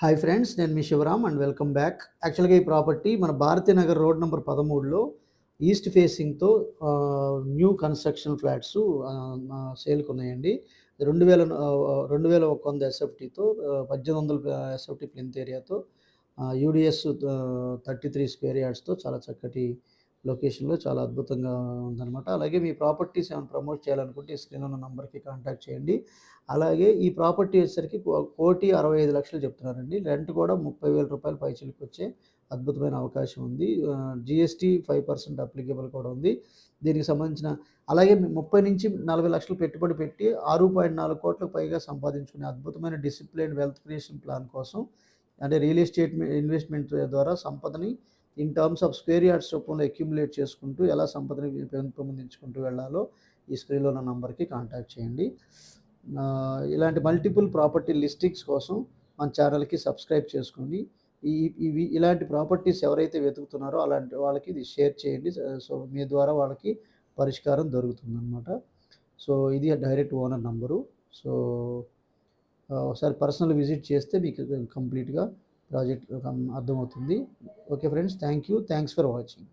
Hi friends, నేను మీ Sivaram and welcome back. యాక్చువల్‌గా ఈ ప్రాపర్టీ మన భారతీనగర్ రోడ్ నంబర్ 13లో ఈస్ట్ ఫేసింగ్‌తో న్యూ కన్‌స్ట్రక్షన్ ఫ్లాట్సు సేల్‌కున్నాయండి. 2100 ఎస్ఎఫ్టీతో 1800 ఎస్ఎఫ్టీ ప్లింత్ ఏరియాతో యూడీఎస్ 33 స్క్వేర్ యార్డ్స్‌తో చాలా చక్కటి లొకేషన్‌లో చాలా అద్భుతంగా ఉందనమాట. అలాగే మీ ప్రాపర్టీస్ ఏమైనా ప్రమోట్ చేయాలనుకుంటే ఈ స్క్రీన్‌లో ఉన్న నంబర్‌కి కాంటాక్ట్ చేయండి. అలాగే ఈ ప్రాపర్టీ వచ్చేసరికి 1,65,00,000 చెప్తున్నారండి. రెంట్ కూడా రూ. 30,000 పైచిలుకొచ్చే అద్భుతమైన అవకాశం ఉంది. జీఎస్టీ 5% అప్లికేబుల్ కూడా ఉంది. దీనికి సంబంధించిన అలాగే 30-40 లక్షలు పెట్టుబడి పెట్టి 6.4 కోట్లకు పైగా సంపాదించుకునే అద్భుతమైన డిసిప్లిన్ వెల్త్ క్రియేషన్ ప్లాన్ కోసం, అంటే రియల్ ఎస్టేట్ ఇన్వెస్ట్మెంట్ ద్వారా సంపదని in terms of square yards రూపంలో అక్యుములేట్ చేసుకుంటూ ఎలా సంపదని పెంపొందించుకుంటూ వెళ్ళాలో ఈ స్క్రీన్‌లో ఉన్న నంబర్‌కి కాంటాక్ట్ చేయండి. ఇలాంటి మల్టిపుల్ ప్రాపర్టీ లిస్టింగ్స్ కోసం మన ఛానల్‌కి సబ్స్క్రైబ్ చేసుకోండి. ఇలాంటి ప్రాపర్టీస్ ఎవరైతే వెతుకుతున్నారో అలాంటి వాళ్ళకి ఇది షేర్ చేయండి. సో మీ ద్వారా వాళ్ళకి పరిష్కారం దొరుకుతుందనమాట. సో ఇది డైరెక్ట్ ఓనర్ నంబరు. సో ఒకసారి పర్సనల్ విజిట్ చేస్తే మీకు కంప్లీట్‌గా ప్రాజెక్ట్ అర్థమవుతుంది. Okay friends, thank you. Thanks for watching.